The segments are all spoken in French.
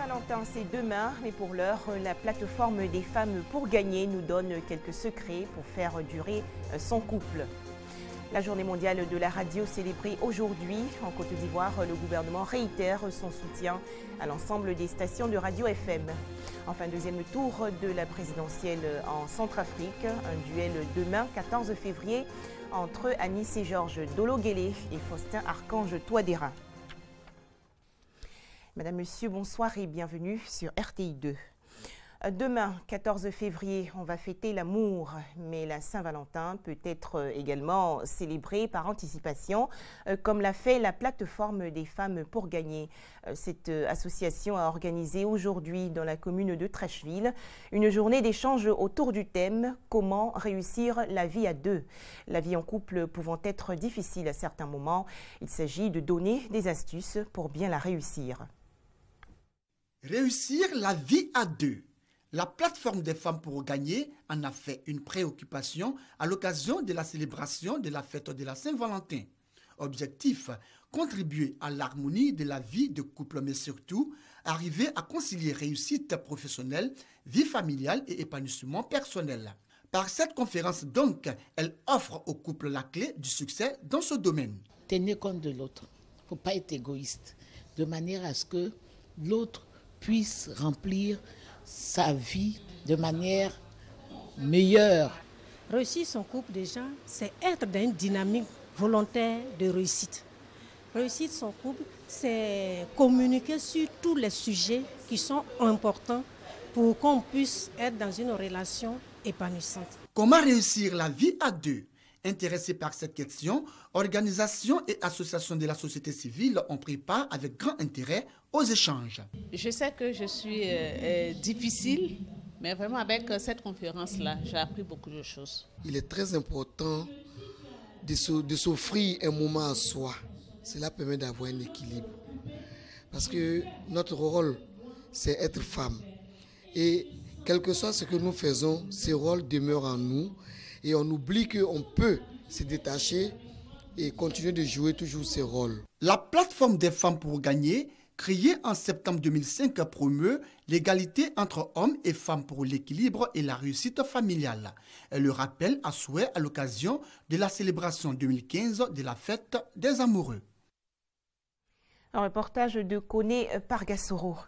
Saint-Valentin, c'est demain, mais pour l'heure, la plateforme des femmes pour gagner nous donne quelques secrets pour faire durer son couple. La journée mondiale de la radio célébrée aujourd'hui. En Côte d'Ivoire, le gouvernement réitère son soutien à l'ensemble des stations de radio FM. Enfin, deuxième tour de la présidentielle en Centrafrique. Un duel demain, 14 février, entre Anis et Georges Dologuélé et Faustin Archange Touadéra. Madame, Monsieur, bonsoir et bienvenue sur RTI 2. Demain, 14 février, on va fêter l'amour, mais la Saint-Valentin peut être également célébrée par anticipation, comme l'a fait la plateforme des femmes pour gagner. Cette association a organisé aujourd'hui dans la commune de Trècheville une journée d'échange autour du thème « Comment réussir la vie à deux ». La vie en couple pouvant être difficile à certains moments, il s'agit de donner des astuces pour bien la réussir. Réussir la vie à deux. La plateforme des femmes pour gagner en a fait une préoccupation à l'occasion de la célébration de la fête de la Saint-Valentin. Objectif, contribuer à l'harmonie de la vie de couple, mais surtout arriver à concilier réussite professionnelle, vie familiale et épanouissement personnel. Par cette conférence donc, elle offre au couple la clé du succès dans ce domaine. Tenez compte de l'autre, il ne faut pas être égoïste, de manière à ce que l'autre puisse remplir sa vie de manière meilleure. Réussir son couple déjà, c'est être dans une dynamique volontaire de réussite. Réussir son couple, c'est communiquer sur tous les sujets qui sont importants pour qu'on puisse être dans une relation épanouissante. Comment réussir la vie à deux? Intéressés par cette question, organisations et associations de la société civile ont pris part avec grand intérêt aux échanges. Je sais que je suis difficile, mais vraiment avec cette conférence-là, j'ai appris beaucoup de choses. Il est très important de s'offrir un moment à soi. Cela permet d'avoir un équilibre. Parce que notre rôle, c'est être femme. Et quel que soit ce que nous faisons, ce rôle demeure en nous. Et on oublie qu'on peut se détacher et continuer de jouer toujours ces rôles. La plateforme des femmes pour gagner, créée en septembre 2005, promeut l'égalité entre hommes et femmes pour l'équilibre et la réussite familiale. Elle le rappelle à souhait à l'occasion de la célébration 2015 de la fête des amoureux. Un reportage de Koné Pargassoro.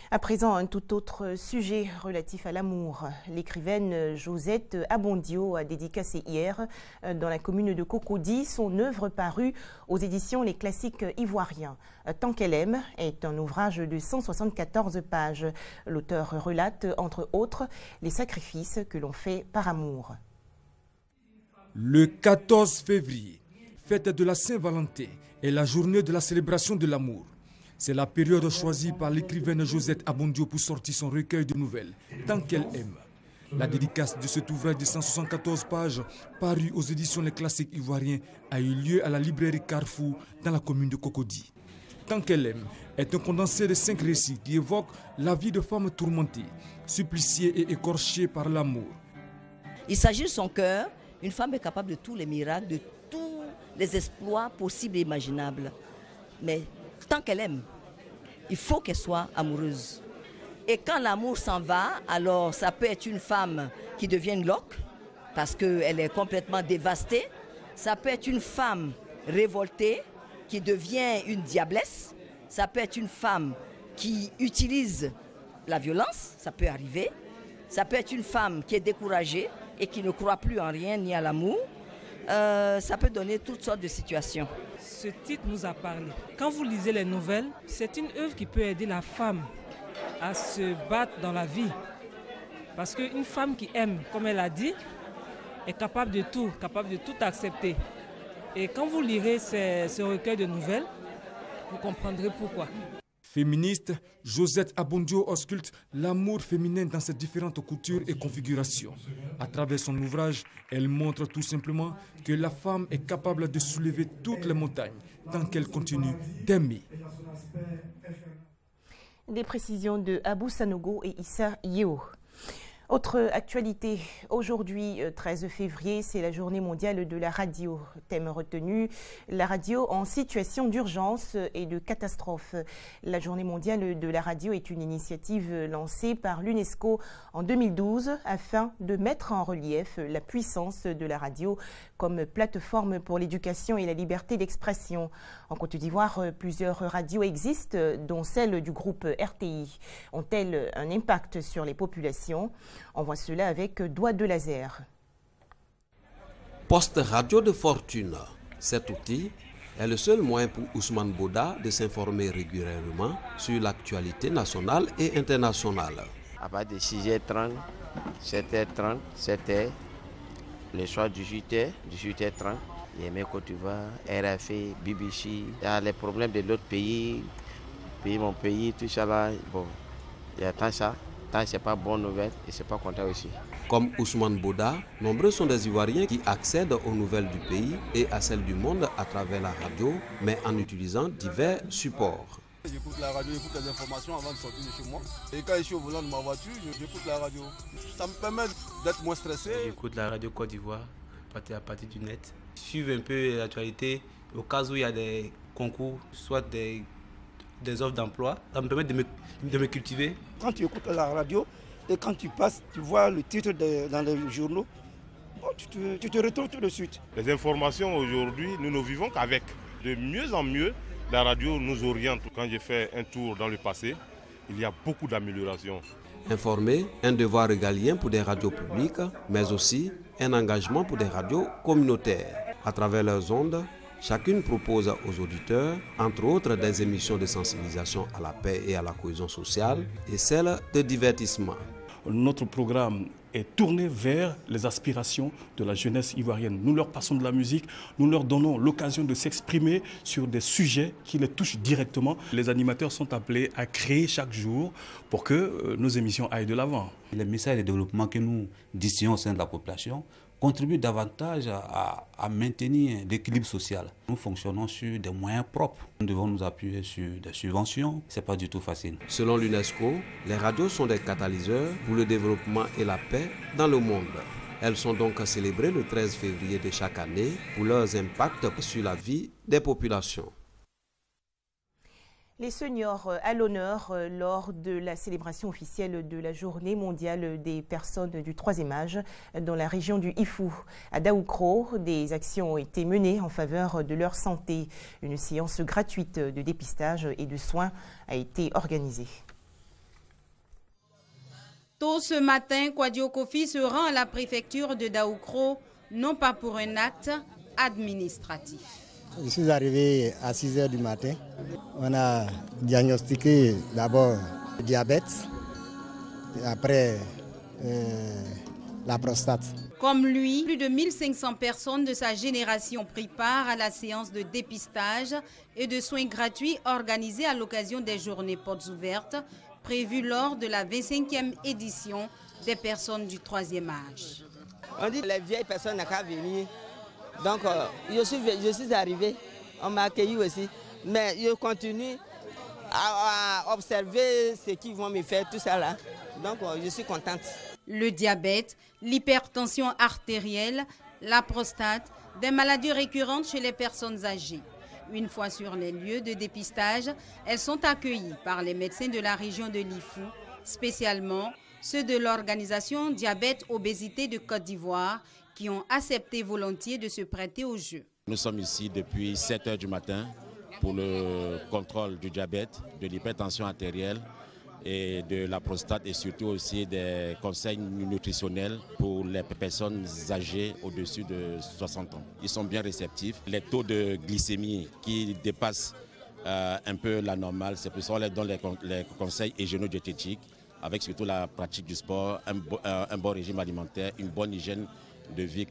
À présent, un tout autre sujet relatif à l'amour. L'écrivaine Josette Abondio a dédicacé hier dans la commune de Cocody son œuvre parue aux éditions Les Classiques Ivoiriens. Tant qu'elle aime est un ouvrage de 174 pages. L'auteur relate, entre autres, les sacrifices que l'on fait par amour. Le 14 février, fête de la Saint-Valentin, est la journée de la célébration de l'amour. C'est la période choisie par l'écrivaine Josette Abondio pour sortir son recueil de nouvelles, Tant qu'elle aime. La dédicace de cet ouvrage de 174 pages, paru aux éditions Les Classiques Ivoiriens, a eu lieu à la librairie Carrefour dans la commune de Cocody. Tant qu'elle aime est un condensé de 5 récits qui évoquent la vie de femmes tourmentées, suppliciées et écorchées par l'amour. Il s'agit de son cœur. Une femme est capable de tous les miracles, de tous les exploits possibles et imaginables. Mais tant qu'elle aime, il faut qu'elle soit amoureuse. Et quand l'amour s'en va, alors ça peut être une femme qui devient glauque parce qu'elle est complètement dévastée. Ça peut être une femme révoltée qui devient une diablesse. Ça peut être une femme qui utilise la violence, ça peut arriver. Ça peut être une femme qui est découragée et qui ne croit plus en rien ni à l'amour. Ça peut donner toutes sortes de situations. Ce titre nous a parlé. Quand vous lisez les nouvelles, c'est une œuvre qui peut aider la femme à se battre dans la vie. Parce qu'une femme qui aime, comme elle a dit, est capable de tout accepter. Et quand vous lirez ce recueil de nouvelles, vous comprendrez pourquoi. Féministe, Josette Abondio ausculte l'amour féminin dans ses différentes coutures et configurations. À travers son ouvrage, elle montre tout simplement que la femme est capable de soulever toutes les montagnes tant qu'elle continue d'aimer. Des précisions de Abou Sanogo et Issa Yeo. Autre actualité, aujourd'hui 13 février, c'est la journée mondiale de la radio. Thème retenu, la radio en situation d'urgence et de catastrophe. La journée mondiale de la radio est une initiative lancée par l'UNESCO en 2012 afin de mettre en relief la puissance de la radio comme plateforme pour l'éducation et la liberté d'expression. En Côte d'Ivoire, plusieurs radios existent, dont celle du groupe RTI. Ont-elles un impact sur les populations ? On voit cela avec Doigt de Laser. Poste radio de fortune. Cet outil est le seul moyen pour Ousmane Boda de s'informer régulièrement sur l'actualité nationale et internationale. À partir de 6h30, 7h30, 7h, le soir 18h, 18h30, Yémen Côte d'Ivoire, RFI, BBC, il y a les problèmes de l'autre pays, mon pays, tout ça là, bon, il y a tant ça. Tant c'est pas bonne nouvelle et c'est pas content aussi. Comme Ousmane Boda, nombreux sont des Ivoiriens qui accèdent aux nouvelles du pays et à celles du monde à travers la radio, mais en utilisant divers supports. J'écoute la radio, j'écoute les informations avant de sortir de chez moi. Et quand je suis au volant de ma voiture, j'écoute la radio. Ça me permet d'être moins stressé. J'écoute la radio Côte d'Ivoire à partir du net. Suivre un peu l'actualité au cas où il y a des concours, soit des offres d'emploi. Ça me permet de me cultiver. Quand tu écoutes la radio et quand tu passes, tu vois le titre dans les journaux, bon, tu te retrouves tout de suite. Les informations aujourd'hui, nous ne vivons qu'avec. De mieux en mieux, la radio nous oriente. Quand j'ai fait un tour dans le passé, il y a beaucoup d'améliorations. Informer, un devoir régalien pour des radios publiques, mais aussi un engagement pour des radios communautaires. À travers leurs ondes, chacune propose aux auditeurs, entre autres, des émissions de sensibilisation à la paix et à la cohésion sociale et celles de divertissement. Notre programme est tourné vers les aspirations de la jeunesse ivoirienne. Nous leur passons de la musique, nous leur donnons l'occasion de s'exprimer sur des sujets qui les touchent directement. Les animateurs sont appelés à créer chaque jour pour que nos émissions aillent de l'avant. Les messages de développement que nous distillons au sein de la population contribue davantage à maintenir l'équilibre social. Nous fonctionnons sur des moyens propres. Nous devons nous appuyer sur des subventions. Ce n'est pas du tout facile. Selon l'UNESCO, les radios sont des catalyseurs pour le développement et la paix dans le monde. Elles sont donc célébrées le 13 février de chaque année pour leurs impacts sur la vie des populations. Les seniors à l'honneur lors de la célébration officielle de la journée mondiale des personnes du troisième âge dans la région du Ifou. À Daoukro, des actions ont été menées en faveur de leur santé. Une séance gratuite de dépistage et de soins a été organisée. Tôt ce matin, Kwadio Kofi se rend à la préfecture de Daoukro, non pas pour un acte administratif. Je suis arrivé à 6 h du matin. On a diagnostiqué d'abord le diabète, et après la prostate. Comme lui, plus de 1500 personnes de sa génération prit part à la séance de dépistage et de soins gratuits organisée à l'occasion des journées portes ouvertes prévues lors de la 25e édition des personnes du troisième âge. On dit que les vieilles personnes n'ont qu'à venir. Donc, je suis arrivé, on m'a accueilli aussi, mais je continue à observer ce qu'ils vont me faire, tout ça là. Donc, je suis contente. Le diabète, l'hypertension artérielle, la prostate, des maladies récurrentes chez les personnes âgées. Une fois sur les lieux de dépistage, elles sont accueillies par les médecins de la région de l'Ifou, spécialement ceux de l'organisation Diabète-Obésité de Côte d'Ivoire, qui ont accepté volontiers de se prêter au jeu. Nous sommes ici depuis 7 h du matin pour le contrôle du diabète, de l'hypertension artérielle et de la prostate et surtout aussi des conseils nutritionnels pour les personnes âgées au-dessus de 60 ans. Ils sont bien réceptifs. Les taux de glycémie qui dépassent un peu la normale, c'est pour ça qu'on leur donne les conseils hygiéno-diététiques avec surtout la pratique du sport, un bon régime alimentaire, une bonne hygiène de vie.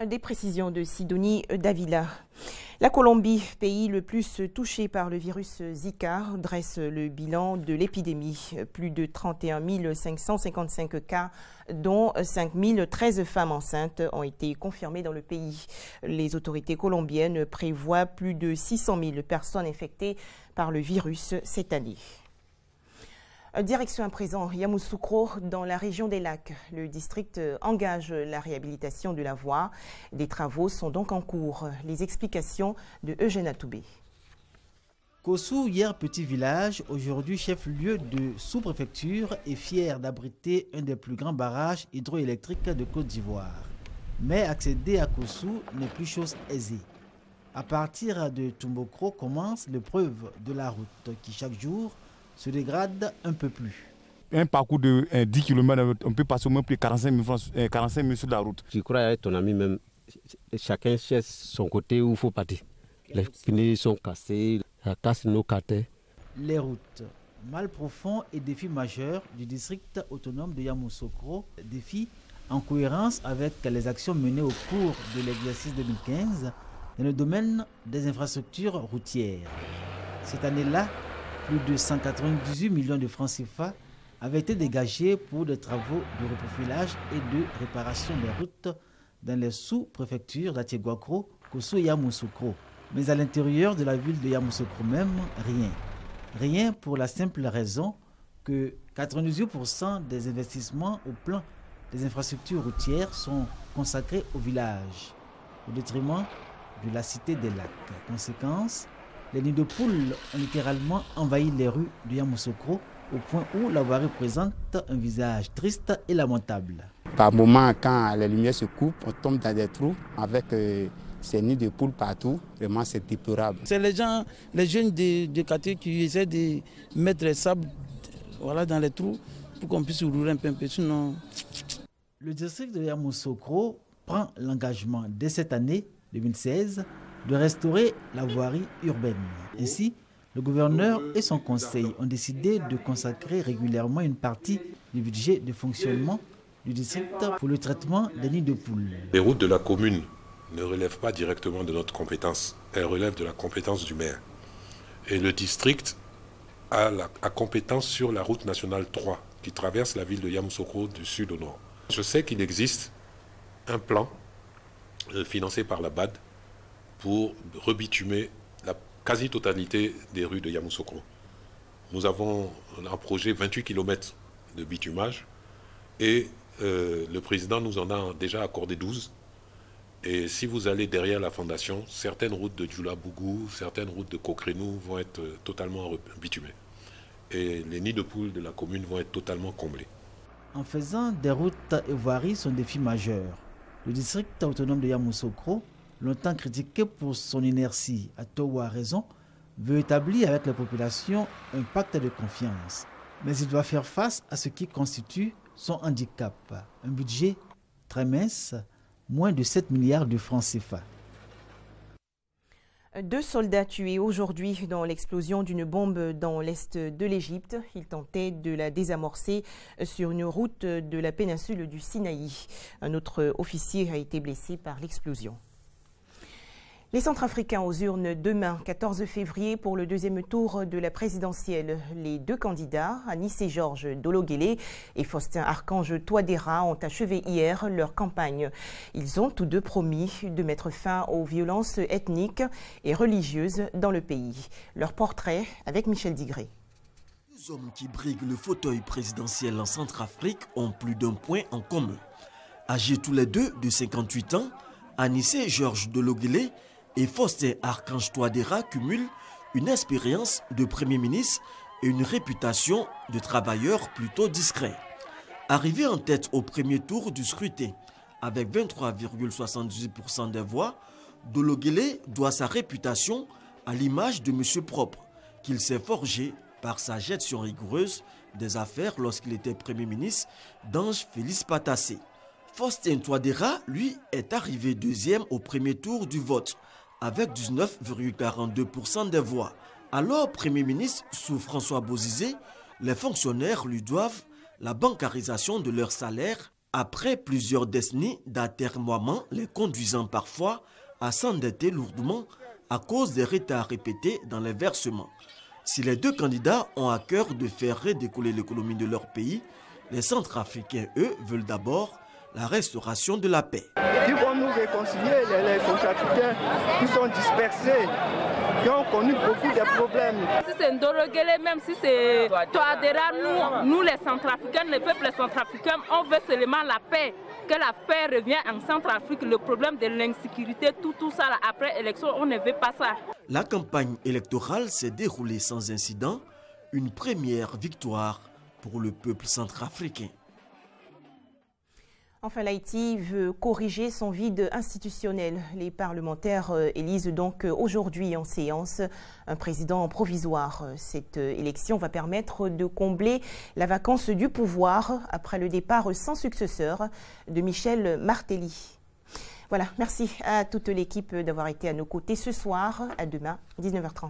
Des précisions de Sidonie Davila. La Colombie, pays le plus touché par le virus Zika, dresse le bilan de l'épidémie. Plus de 31 555 cas, dont 5 013 femmes enceintes, ont été confirmés dans le pays. Les autorités colombiennes prévoient plus de 600 000 personnes infectées par le virus cette année. Direction à présent Yamoussoukro dans la région des Lacs. Le district engage la réhabilitation de la voie. Des travaux sont donc en cours. Les explications de Eugène Atoubé. Kossou, hier petit village, aujourd'hui chef-lieu de sous-préfecture, est fier d'abriter un des plus grands barrages hydroélectriques de Côte d'Ivoire. Mais accéder à Kossou n'est plus chose aisée. À partir de Tumbokro commence l'épreuve de la route qui chaque jour se dégrade un peu plus. Un parcours de 10 km, on peut passer au moins plus de 45 minutes sur la route. Tu crois avec ton ami même, chacun cherche son côté où il faut partir. Les pneus sont cassés, ça casse nos carters. Les routes, mal profond et défi majeur du district autonome de Yamoussoukro, défi en cohérence avec les actions menées au cours de l'exercice 2015 dans le domaine des infrastructures routières. Cette année-là, plus de 198 millions de francs CFA avaient été dégagés pour des travaux de reprofilage et de réparation des routes dans les sous-préfectures d'Atiéguakro, Kossou et Yamoussoukro. Mais à l'intérieur de la ville de Yamoussoukro même, rien. Rien pour la simple raison que 98% des investissements au plan des infrastructures routières sont consacrés au village, au détriment de la cité des lacs. Conséquence, les nids de poules ont littéralement envahi les rues de Yamoussoukro au point où la voirie présente un visage triste et lamentable. Par moments, quand les lumières se coupent, on tombe dans des trous avec ces nids de poules partout. Vraiment, c'est déplorable. C'est les gens, les jeunes de quartier qui essaient de mettre les sables dans les trous pour qu'on puisse rouler un peu, sinon... Le district de Yamoussoukro prend l'engagement dès cette année 2016 de restaurer la voirie urbaine. Ainsi, le gouverneur et son conseil ont décidé de consacrer régulièrement une partie du budget de fonctionnement du district pour le traitement des nids de poules. Les routes de la commune ne relèvent pas directement de notre compétence, elles relèvent de la compétence du maire. Et le district a la compétence sur la route nationale 3 qui traverse la ville de Yamoussoukro du sud au nord. Je sais qu'il existe un plan financé par la BAD pour rebitumer la quasi-totalité des rues de Yamoussoukro. Nous avons un projet 28 km de bitumage et le président nous en a déjà accordé 12. Et si vous allez derrière la fondation, certaines routes de Djoula-Bougou, certaines routes de Kokrenou vont être totalement bitumées. Et les nids de poules de la commune vont être totalement comblés. En faisant des routes et voiries son défi majeur, le district autonome de Yamoussoukro, longtemps critiqué pour son inertie, à tort ou à raison, veut établir avec la population un pacte de confiance. Mais il doit faire face à ce qui constitue son handicap, un budget très mince, moins de 7 milliards de francs CFA. 2 soldats tués aujourd'hui dans l'explosion d'une bombe dans l'est de l'Égypte. Ils tentaient de la désamorcer sur une route de la péninsule du Sinaï. Un autre officier a été blessé par l'explosion. Les Centrafricains aux urnes demain, 14 février, pour le deuxième tour de la présidentielle. Les 2 candidats, Anissé Georges Dologuélé et Faustin Archange Touadéra, ont achevé hier leur campagne. Ils ont tous 2 promis de mettre fin aux violences ethniques et religieuses dans le pays. Leur portrait avec Michel Digré. Les hommes qui briguent le fauteuil présidentiel en Centrafrique ont plus d'un point en commun. Âgés tous les 2 de 58 ans, Anissé Georges Dologuélé et Faustin Archange Touadéra cumulent une expérience de Premier ministre et une réputation de travailleur plutôt discret. Arrivé en tête au premier tour du scrutin avec 23,78% des voix, Dologuélé doit sa réputation à l'image de Monsieur Propre, qu'il s'est forgé par sa gestion rigoureuse des affaires lorsqu'il était Premier ministre d'Ange Félix Patassé. Faustin Touadéra, lui, est arrivé deuxième au premier tour du vote, avec 19,42% des voix. Alors Premier ministre sous François Bozizé, les fonctionnaires lui doivent la bancarisation de leur salaire après plusieurs décennies d'atermoiements les conduisant parfois à s'endetter lourdement à cause des retards répétés dans les versements. Si les 2 candidats ont à cœur de faire redécoller l'économie de leur pays, les Centrafricains, eux, veulent d'abord la restauration de la paix. Ils vont nous réconcilier les Centrafricains qui sont dispersés, qui ont connu beaucoup de problèmes. Si c'est Ndorogele, même si c'est Touadéra, nous les Centrafricains, le peuple centrafricain, on veut seulement la paix. Que la paix revienne en Centrafrique, le problème de l'insécurité, tout ça, là, après élection, on ne veut pas ça. La campagne électorale s'est déroulée sans incident, une première victoire pour le peuple centrafricain. Enfin, l'Haïti veut corriger son vide institutionnel. Les parlementaires élisent donc aujourd'hui en séance un président provisoire. Cette élection va permettre de combler la vacance du pouvoir après le départ sans successeur de Michel Martelly. Voilà, merci à toute l'équipe d'avoir été à nos côtés ce soir. À demain, 19h30.